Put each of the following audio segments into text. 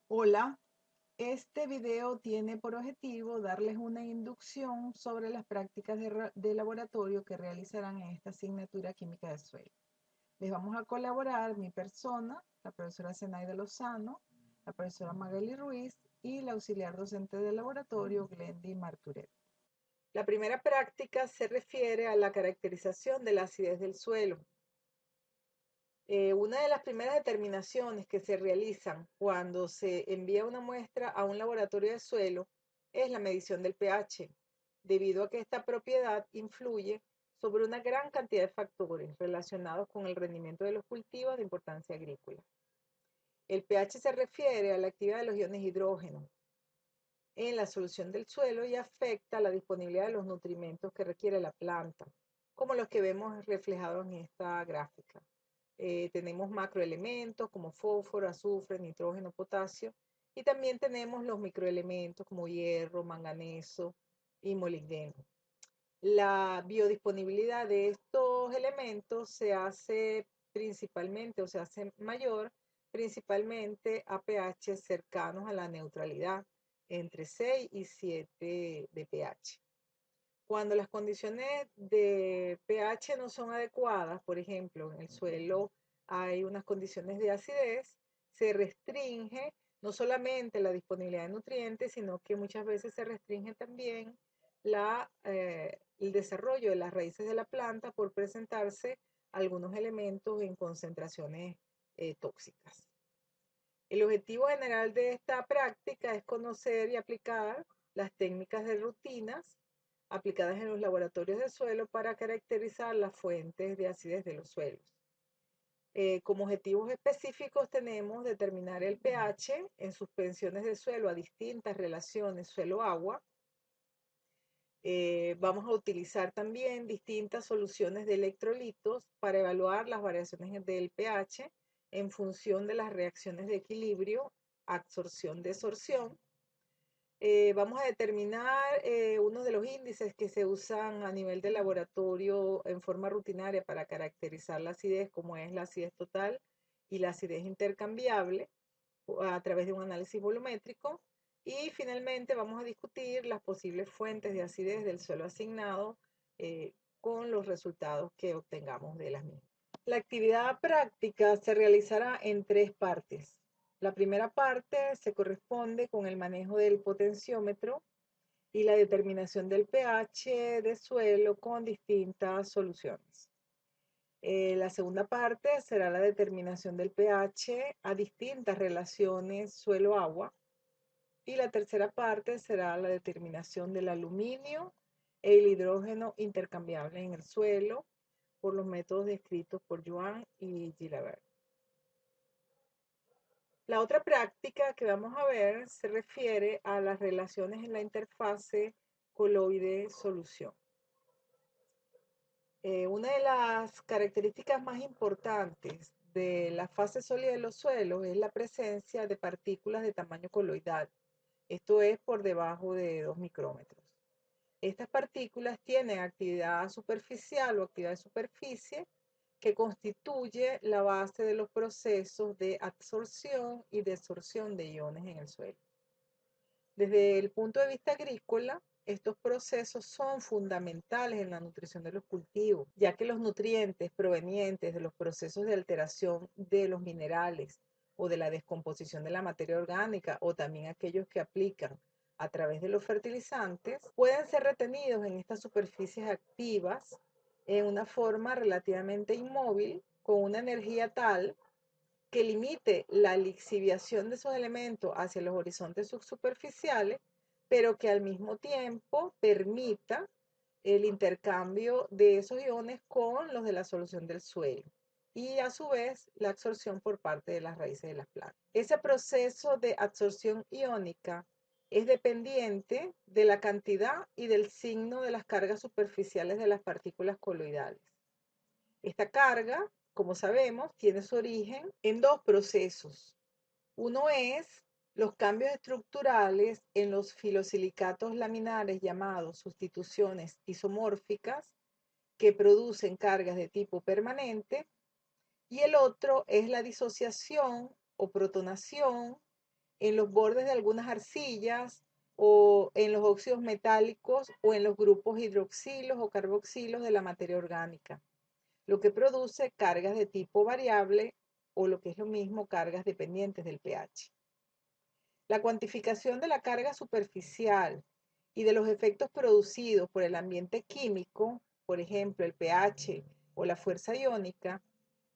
Hola, este video tiene por objetivo darles una inducción sobre las prácticas de laboratorio que realizarán en esta asignatura Química de Suelo. Les vamos a colaborar mi persona, la profesora Zenaida Lozano, la profesora Magali Ruiz y la auxiliar docente del laboratorio Glendy Marturet. La primera práctica se refiere a la caracterización de la acidez del suelo. Una de las primeras determinaciones que se realizan cuando se envía una muestra a un laboratorio de suelo es la medición del pH, debido a que esta propiedad influye sobre una gran cantidad de factores relacionados con el rendimiento de los cultivos de importancia agrícola. El pH se refiere a la actividad de los iones hidrógeno en la solución del suelo y afecta la disponibilidad de los nutrimentos que requiere la planta, como los que vemos reflejados en esta gráfica. Tenemos macroelementos como fósforo, azufre, nitrógeno, potasio, y también tenemos los microelementos como hierro, manganeso y molibdeno. La biodisponibilidad de estos elementos se hace principalmente o se hace mayor principalmente a pH cercanos a la neutralidad, entre 6 y 7 de pH. Cuando las condiciones de pH no son adecuadas, por ejemplo, en el suelo hay unas condiciones de acidez, se restringe no solamente la disponibilidad de nutrientes, sino que muchas veces se restringe también el desarrollo de las raíces de la planta por presentarse algunos elementos en concentraciones tóxicas. El objetivo general de esta práctica es conocer y aplicar las técnicas de rutinas aplicadas en los laboratorios de suelo para caracterizar las fuentes de acidez de los suelos. Como objetivos específicos tenemos determinar el pH en suspensiones de suelo a distintas relaciones suelo-agua. Vamos a utilizar también distintas soluciones de electrolitos para evaluar las variaciones del pH en función de las reacciones de equilibrio, absorción-desorción. Vamos a determinar uno de los índices que se usan a nivel de laboratorio en forma rutinaria para caracterizar la acidez, como es la acidez total y la acidez intercambiable, a través de un análisis volumétrico. Y finalmente vamos a discutir las posibles fuentes de acidez del suelo asignado con los resultados que obtengamos de las mismas. La actividad práctica se realizará en tres partes. La primera parte se corresponde con el manejo del potenciómetro y la determinación del pH de suelo con distintas soluciones. La segunda parte será la determinación del pH a distintas relaciones suelo-agua. Y la tercera parte será la determinación del aluminio e el hidrógeno intercambiable en el suelo por los métodos descritos por Joan y Gilabert. La otra práctica que vamos a ver se refiere a las relaciones en la interfase coloide-solución. Una de las características más importantes de la fase sólida de los suelos es la presencia de partículas de tamaño coloidal. Esto es por debajo de 2 micrómetros. Estas partículas tienen actividad superficial o actividad de superficie que constituye la base de los procesos de absorción y desorción de iones en el suelo. Desde el punto de vista agrícola, estos procesos son fundamentales en la nutrición de los cultivos, ya que los nutrientes provenientes de los procesos de alteración de los minerales o de la descomposición de la materia orgánica, o también aquellos que aplican a través de los fertilizantes, pueden ser retenidos en estas superficies activas en una forma relativamente inmóvil, con una energía tal que limite la lixiviación de esos elementos hacia los horizontes subsuperficiales, pero que al mismo tiempo permita el intercambio de esos iones con los de la solución del suelo y a su vez la absorción por parte de las raíces de las plantas. Ese proceso de absorción iónica es dependiente de la cantidad y del signo de las cargas superficiales de las partículas coloidales. Esta carga, como sabemos, tiene su origen en dos procesos. Uno es los cambios estructurales en los filosilicatos laminares llamados sustituciones isomórficas que producen cargas de tipo permanente, y el otro es la disociación o protonación en los bordes de algunas arcillas o en los óxidos metálicos o en los grupos hidroxilos o carboxilos de la materia orgánica, lo que produce cargas de tipo variable o lo que es lo mismo, cargas dependientes del pH. La cuantificación de la carga superficial y de los efectos producidos por el ambiente químico, por ejemplo, el pH o la fuerza iónica,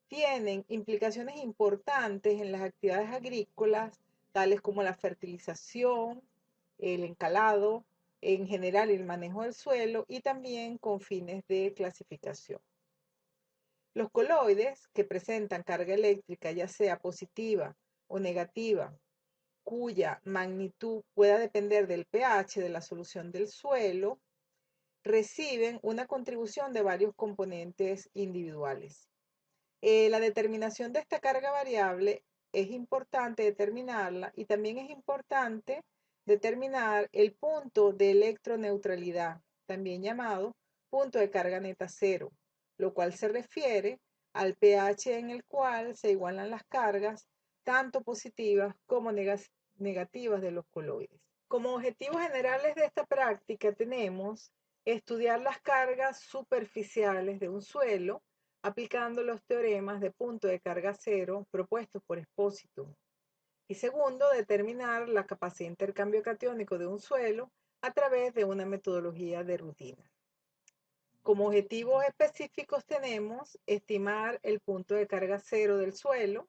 tienen implicaciones importantes en las actividades agrícolas, tales como la fertilización, el encalado, en general el manejo del suelo y también con fines de clasificación. Los coloides que presentan carga eléctrica, ya sea positiva o negativa, cuya magnitud pueda depender del pH de la solución del suelo, reciben una contribución de varios componentes individuales. La determinación de esta carga variable es importante determinarla y también es importante determinar el punto de electroneutralidad, también llamado punto de carga neta cero, lo cual se refiere al pH en el cual se igualan las cargas tanto positivas como negativas de los coloides. Como objetivos generales de esta práctica tenemos estudiar las cargas superficiales de un suelo aplicando los teoremas de punto de carga cero propuestos por Expósito. Y segundo, determinar la capacidad de intercambio catiónico de un suelo a través de una metodología de rutina. Como objetivos específicos tenemos estimar el punto de carga cero del suelo,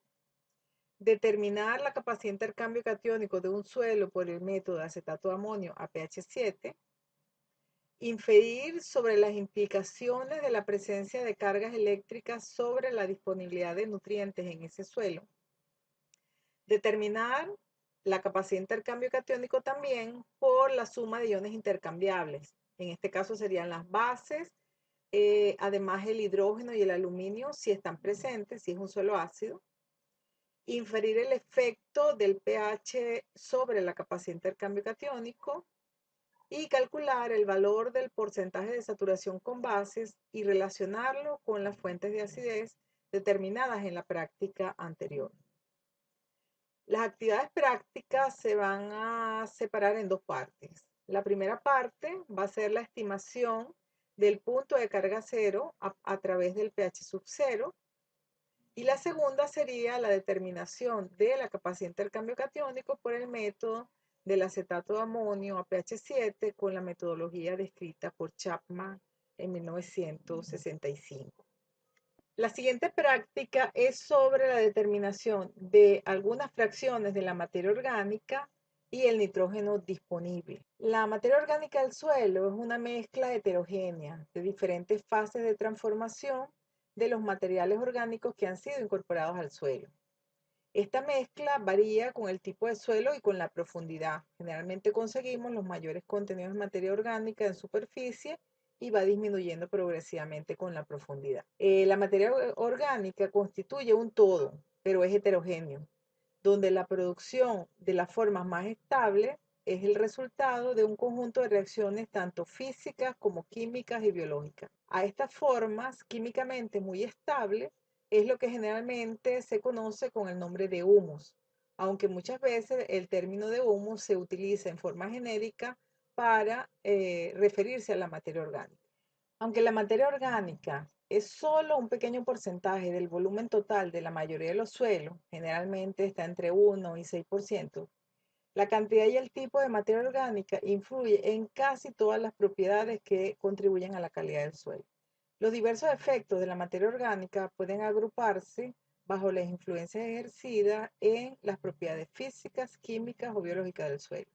determinar la capacidad de intercambio catiónico de un suelo por el método de acetato de amonio a pH 7, inferir sobre las implicaciones de la presencia de cargas eléctricas sobre la disponibilidad de nutrientes en ese suelo, determinar la capacidad de intercambio catiónico también por la suma de iones intercambiables. En este caso serían las bases, además el hidrógeno y el aluminio si están presentes, si es un suelo ácido. Inferir el efecto del pH sobre la capacidad de intercambio catiónico y calcular el valor del porcentaje de saturación con bases y relacionarlo con las fuentes de acidez determinadas en la práctica anterior. Las actividades prácticas se van a separar en dos partes. La primera parte va a ser la estimación del punto de carga cero a través del pH sub cero. Y la segunda sería la determinación de la capacidad de intercambio catiónico por el método del acetato de amonio a pH 7 con la metodología descrita por Chapman en 1965. La siguiente práctica es sobre la determinación de algunas fracciones de la materia orgánica y el nitrógeno disponible. La materia orgánica del suelo es una mezcla heterogénea de diferentes fases de transformación de los materiales orgánicos que han sido incorporados al suelo. Esta mezcla varía con el tipo de suelo y con la profundidad. Generalmente conseguimos los mayores contenidos de materia orgánica en superficie y va disminuyendo progresivamente con la profundidad. La materia orgánica constituye un todo, pero es heterogéneo, donde la producción de las formas más estables es el resultado de un conjunto de reacciones tanto físicas como químicas y biológicas. A estas formas químicamente muy estables es lo que generalmente se conoce con el nombre de humus, aunque muchas veces el término de humus se utiliza en forma genérica para referirse a la materia orgánica. Aunque la materia orgánica es solo un pequeño porcentaje del volumen total de la mayoría de los suelos, generalmente está entre 1 y 6%, la cantidad y el tipo de materia orgánica influye en casi todas las propiedades que contribuyen a la calidad del suelo. Los diversos efectos de la materia orgánica pueden agruparse bajo las influencias ejercidas en las propiedades físicas, químicas o biológicas del suelo.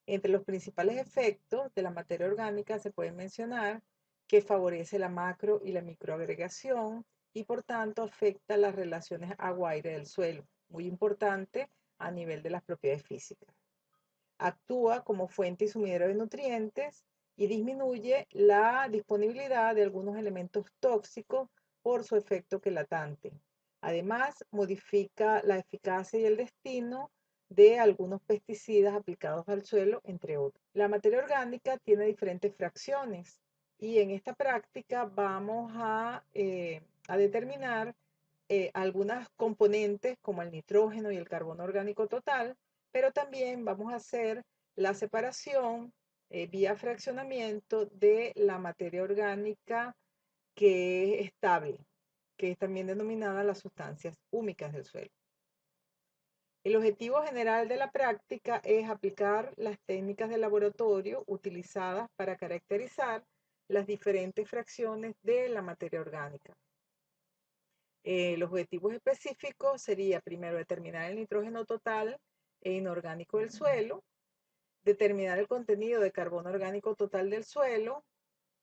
Entre los principales efectos de la materia orgánica se puede mencionar que favorece la macro y la microagregación y por tanto afecta las relaciones agua-aire del suelo, muy importante a nivel de las propiedades físicas. Actúa como fuente y sumidero de nutrientes y disminuye la disponibilidad de algunos elementos tóxicos por su efecto quelatante. Además, modifica la eficacia y el destino de algunos pesticidas aplicados al suelo, entre otros. La materia orgánica tiene diferentes fracciones y en esta práctica vamos a determinar algunas componentes como el nitrógeno y el carbono orgánico total, pero también vamos a hacer la separación vía fraccionamiento de la materia orgánica que es estable, que es también denominada las sustancias húmicas del suelo. El objetivo general de la práctica es aplicar las técnicas de laboratorio utilizadas para caracterizar las diferentes fracciones de la materia orgánica. Los objetivos específicos sería primero determinar el nitrógeno total e inorgánico del suelo, determinar el contenido de carbono orgánico total del suelo,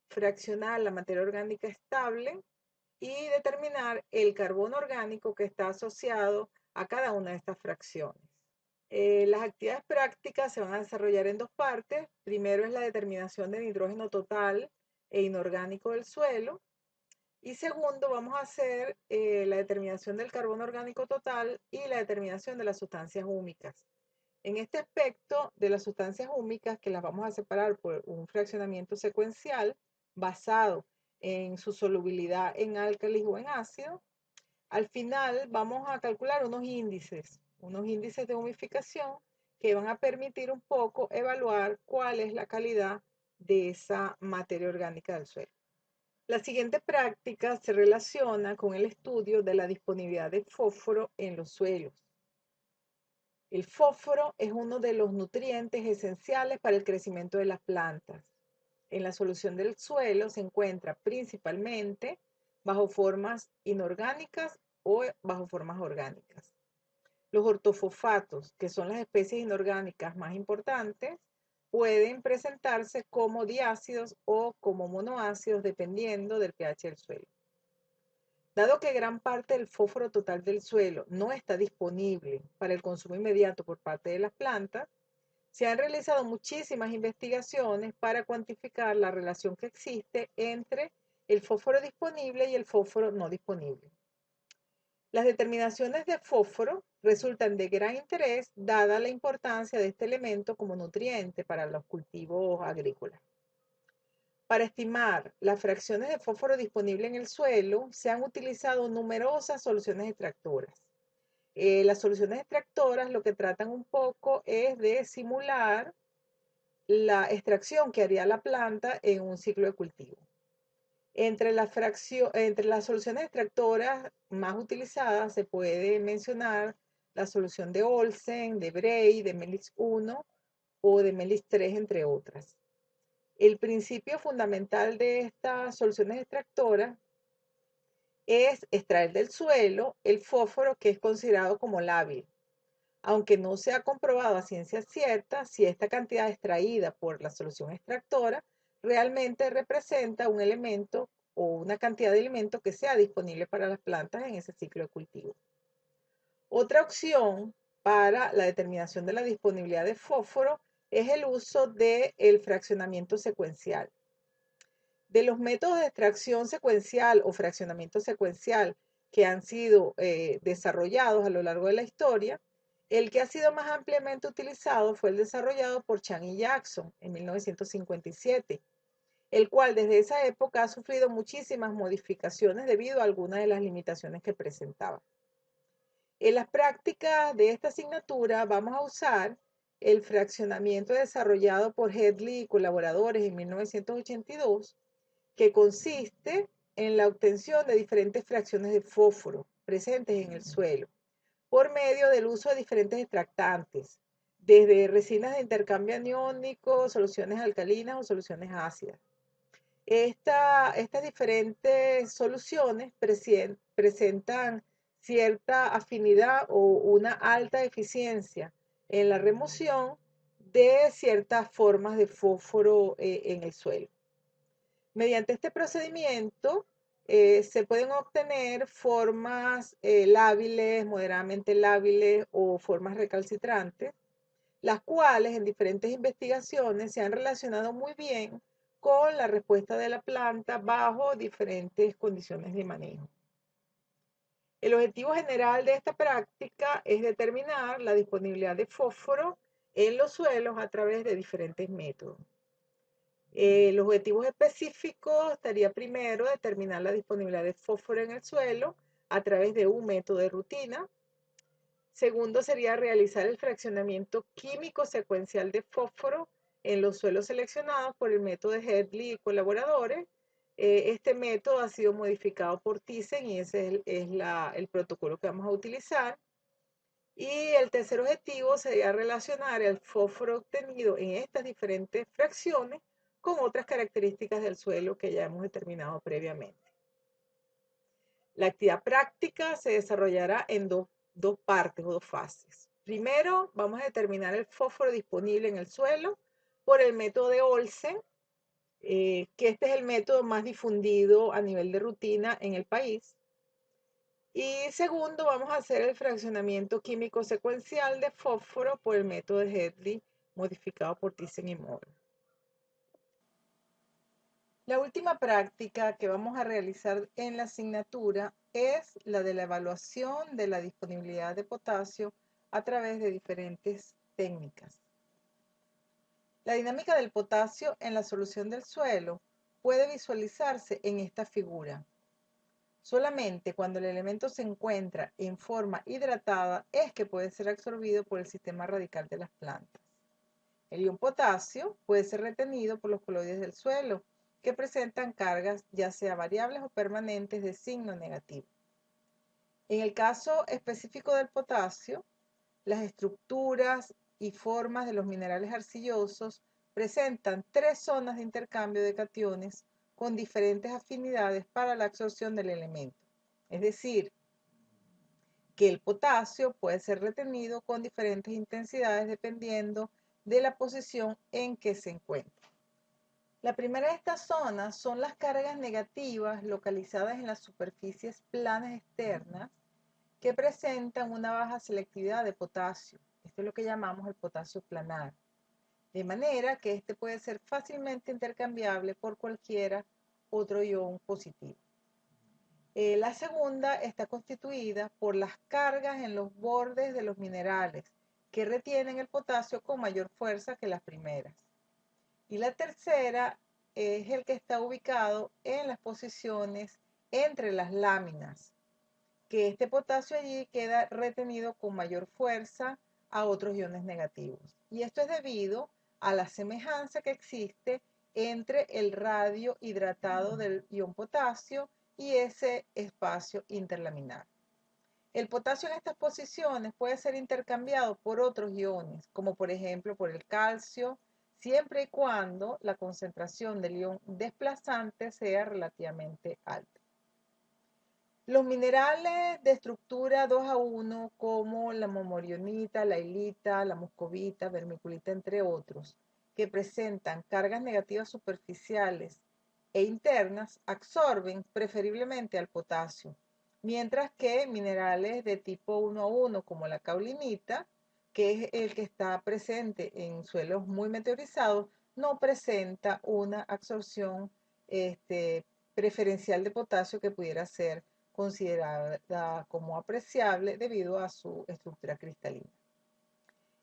fraccionar la materia orgánica estable y determinar el carbono orgánico que está asociado a cada una de estas fracciones. Las actividades prácticas se van a desarrollar en dos partes. Primero es la determinación del nitrógeno total e inorgánico del suelo. Y segundo, vamos a hacer la determinación del carbono orgánico total y la determinación de las sustancias húmicas. En este aspecto de las sustancias húmicas, que las vamos a separar por un fraccionamiento secuencial basado en su solubilidad en álcalis o en ácido, al final vamos a calcular unos índices de humificación que van a permitir un poco evaluar cuál es la calidad de esa materia orgánica del suelo. La siguiente práctica se relaciona con el estudio de la disponibilidad de fósforo en los suelos. El fósforo es uno de los nutrientes esenciales para el crecimiento de las plantas. En la solución del suelo se encuentra principalmente bajo formas inorgánicas o bajo formas orgánicas. Los ortofosfatos, que son las especies inorgánicas más importantes, pueden presentarse como diácidos o como monoácidos dependiendo del pH del suelo. Dado que gran parte del fósforo total del suelo no está disponible para el consumo inmediato por parte de las plantas, se han realizado muchísimas investigaciones para cuantificar la relación que existe entre el fósforo disponible y el fósforo no disponible. Las determinaciones de fósforo resultan de gran interés dada la importancia de este elemento como nutriente para los cultivos agrícolas. Para estimar las fracciones de fósforo disponible en el suelo, se han utilizado numerosas soluciones extractoras. Las soluciones extractoras lo que tratan un poco es de simular la extracción que haría la planta en un ciclo de cultivo. Entre las soluciones extractoras más utilizadas se puede mencionar la solución de Olsen, de Bray, de Melis 1 o de Melis 3, entre otras. El principio fundamental de estas soluciones extractoras es extraer del suelo el fósforo que es considerado como lábil, aunque no se ha comprobado a ciencia cierta si esta cantidad extraída por la solución extractora realmente representa un elemento o una cantidad de elemento que sea disponible para las plantas en ese ciclo de cultivo. Otra opción para la determinación de la disponibilidad de fósforo es el uso del fraccionamiento secuencial. De los métodos de extracción secuencial o fraccionamiento secuencial que han sido desarrollados a lo largo de la historia, el que ha sido más ampliamente utilizado fue el desarrollado por Chang y Jackson en 1957, el cual desde esa época ha sufrido muchísimas modificaciones debido a algunas de las limitaciones que presentaba. En las prácticas de esta asignatura vamos a usar el fraccionamiento desarrollado por Headley y colaboradores en 1982, que consiste en la obtención de diferentes fracciones de fósforo presentes en el suelo por medio del uso de diferentes extractantes, desde resinas de intercambio aniónico, soluciones alcalinas o soluciones ácidas. Estas diferentes soluciones presentan cierta afinidad o una alta eficiencia en la remoción de ciertas formas de fósforo en el suelo. Mediante este procedimiento se pueden obtener formas lábiles, moderadamente lábiles o formas recalcitrantes, las cuales en diferentes investigaciones se han relacionado muy bien con la respuesta de la planta bajo diferentes condiciones de manejo. El objetivo general de esta práctica es determinar la disponibilidad de fósforo en los suelos a través de diferentes métodos. Los objetivos específicos estaría primero determinar la disponibilidad de fósforo en el suelo a través de un método de rutina. Segundo sería realizar el fraccionamiento químico secuencial de fósforo en los suelos seleccionados por el método de Hedley y colaboradores. Este método ha sido modificado por Thyssen y ese es el protocolo que vamos a utilizar. Y el tercer objetivo sería relacionar el fósforo obtenido en estas diferentes fracciones con otras características del suelo que ya hemos determinado previamente. La actividad práctica se desarrollará en dos partes o dos fases. Primero, vamos a determinar el fósforo disponible en el suelo por el método de Olsen, que este es el método más difundido a nivel de rutina en el país. Y segundo, vamos a hacer el fraccionamiento químico secuencial de fósforo por el método de Hedley, modificado por Thyssen y Moore. La última práctica que vamos a realizar en la asignatura es la de la evaluación de la disponibilidad de potasio a través de diferentes técnicas. La dinámica del potasio en la solución del suelo puede visualizarse en esta figura. Solamente cuando el elemento se encuentra en forma hidratada es que puede ser absorbido por el sistema radical de las plantas. El ion potasio puede ser retenido por los coloides del suelo, que presentan cargas ya sea variables o permanentes de signo negativo. En el caso específico del potasio, las estructuras y formas de los minerales arcillosos presentan tres zonas de intercambio de cationes con diferentes afinidades para la absorción del elemento. Es decir, que el potasio puede ser retenido con diferentes intensidades dependiendo de la posición en que se encuentra. La primera de estas zonas son las cargas negativas localizadas en las superficies planas externas que presentan una baja selectividad de potasio. Esto es lo que llamamos el potasio planar. De manera que este puede ser fácilmente intercambiable por cualquier otro ion positivo. La segunda está constituida por las cargas en los bordes de los minerales que retienen el potasio con mayor fuerza que las primeras. Y la tercera es el que está ubicado en las posiciones entre las láminas, que este potasio allí queda retenido con mayor fuerza a otros iones negativos. Y esto es debido a la semejanza que existe entre el radio hidratado del ion potasio y ese espacio interlaminar. El potasio en estas posiciones puede ser intercambiado por otros iones, como por ejemplo por el calcio, siempre y cuando la concentración del ion desplazante sea relativamente alta. Los minerales de estructura 2 a 1, como la momorionita, la hilita, la muscovita, vermiculita, entre otros, que presentan cargas negativas superficiales e internas, absorben preferiblemente al potasio, mientras que minerales de tipo 1 a 1, como la caulinita, que es el que está presente en suelos muy meteorizados, no presenta una absorción preferencial de potasio que pudiera ser considerada como apreciable debido a su estructura cristalina.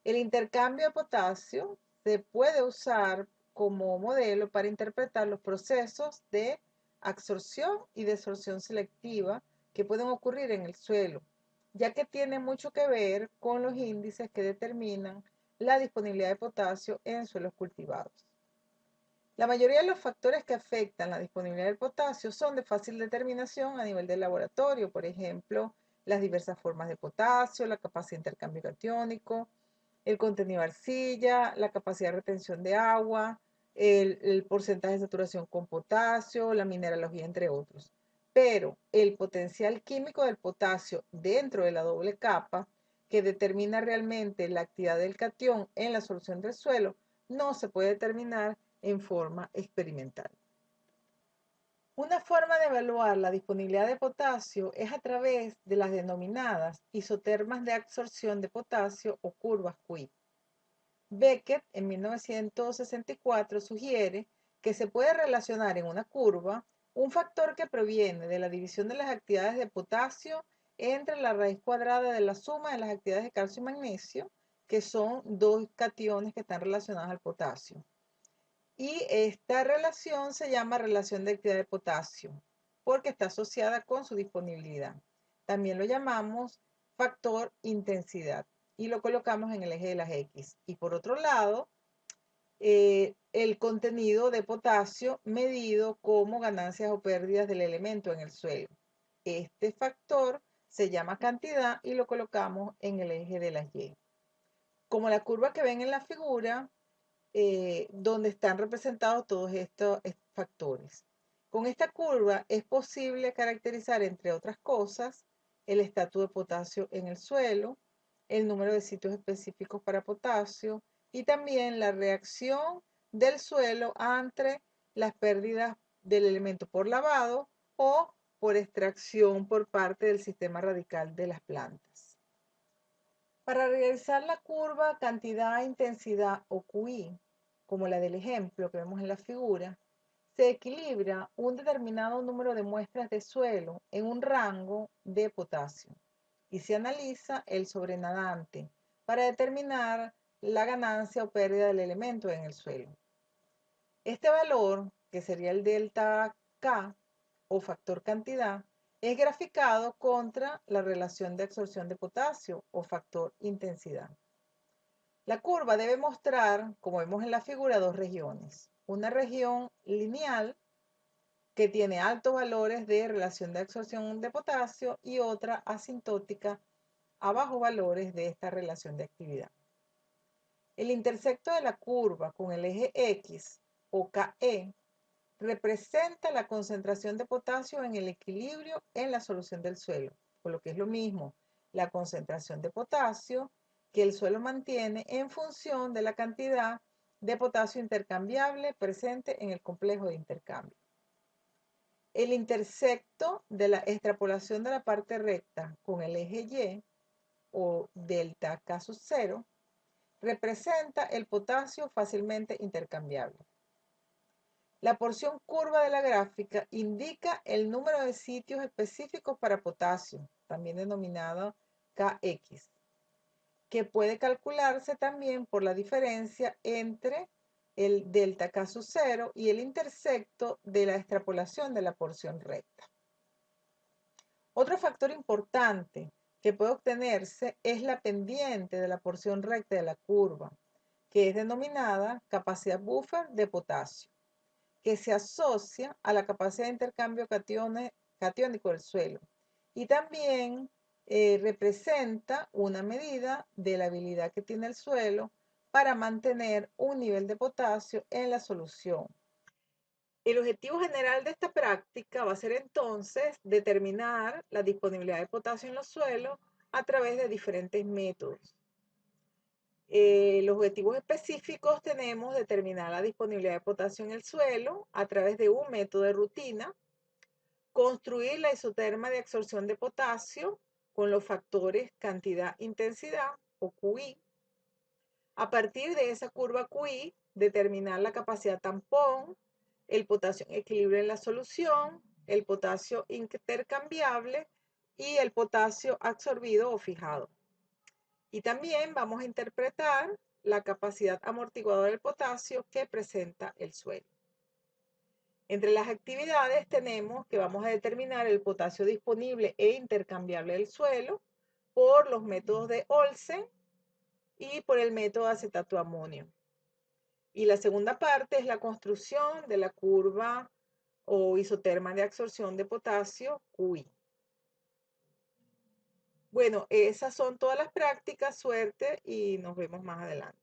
El intercambio de potasio se puede usar como modelo para interpretar los procesos de absorción y desorción selectiva que pueden ocurrir en el suelo, ya que tiene mucho que ver con los índices que determinan la disponibilidad de potasio en suelos cultivados. La mayoría de los factores que afectan la disponibilidad del potasio son de fácil determinación a nivel del laboratorio, por ejemplo, las diversas formas de potasio, la capacidad de intercambio catiónico, el contenido de arcilla, la capacidad de retención de agua, el porcentaje de saturación con potasio, la mineralogía, entre otros. Pero el potencial químico del potasio dentro de la doble capa, que determina realmente la actividad del catión en la solución del suelo, no se puede determinar en forma experimental. Una forma de evaluar la disponibilidad de potasio es a través de las denominadas isotermas de absorción de potasio o curvas QI. Beckett en 1964 sugiere que se puede relacionar en una curva un factor que proviene de la división de las actividades de potasio entre la raíz cuadrada de la suma de las actividades de calcio y magnesio, que son dos cationes que están relacionadas al potasio. Y esta relación se llama relación de actividad de potasio, porque está asociada con su disponibilidad. También lo llamamos factor intensidad y lo colocamos en el eje de las X. Y por otro lado, el contenido de potasio medido como ganancias o pérdidas del elemento en el suelo. Este factor se llama cantidad y lo colocamos en el eje de las Y. Como la curva que ven en la figura, donde están representados todos estos factores. Con esta curva es posible caracterizar, entre otras cosas, el estatus de potasio en el suelo, el número de sitios específicos para potasio y también la reacción del suelo ante las pérdidas del elemento por lavado o por extracción por parte del sistema radical de las plantas. Para realizar la curva cantidad-intensidad o QI, como la del ejemplo que vemos en la figura, se equilibra un determinado número de muestras de suelo en un rango de potasio y se analiza el sobrenadante para determinar la ganancia o pérdida del elemento en el suelo. Este valor, que sería el delta K o factor cantidad, es graficado contra la relación de absorción de potasio o factor intensidad. La curva debe mostrar, como vemos en la figura, dos regiones. Una región lineal que tiene altos valores de relación de absorción de potasio y otra asintótica a bajos valores de esta relación de actividad. El intersecto de la curva con el eje X o KE representa la concentración de potasio en el equilibrio en la solución del suelo, por lo que es lo mismo la concentración de potasio que el suelo mantiene en función de la cantidad de potasio intercambiable presente en el complejo de intercambio. El intersecto de la extrapolación de la parte recta con el eje Y o delta K sub 0 representa el potasio fácilmente intercambiable. La porción curva de la gráfica indica el número de sitios específicos para potasio, también denominado Kx, que puede calcularse también por la diferencia entre el delta K sub 0 y el intersecto de la extrapolación de la porción recta. Otro factor importante que puede obtenerse es la pendiente de la porción recta de la curva, que es denominada capacidad buffer de potasio, que se asocia a la capacidad de intercambio catiónico del suelo y también representa una medida de la habilidad que tiene el suelo para mantener un nivel de potasio en la solución. El objetivo general de esta práctica va a ser entonces determinar la disponibilidad de potasio en los suelos a través de diferentes métodos. Los objetivos específicos tenemos determinar la disponibilidad de potasio en el suelo a través de un método de rutina, construir la isoterma de absorción de potasio con los factores cantidad-intensidad o QI. A partir de esa curva QI, determinar la capacidad tampón, el potasio en equilibrio en la solución, el potasio intercambiable y el potasio absorbido o fijado. Y también vamos a interpretar la capacidad amortiguadora del potasio que presenta el suelo. Entre las actividades tenemos que vamos a determinar el potasio disponible e intercambiable del suelo por los métodos de Olsen y por el método de acetato de amonio. Y la segunda parte es la construcción de la curva o isoterma de absorción de potasio QI. Bueno, esas son todas las prácticas. Suerte y nos vemos más adelante.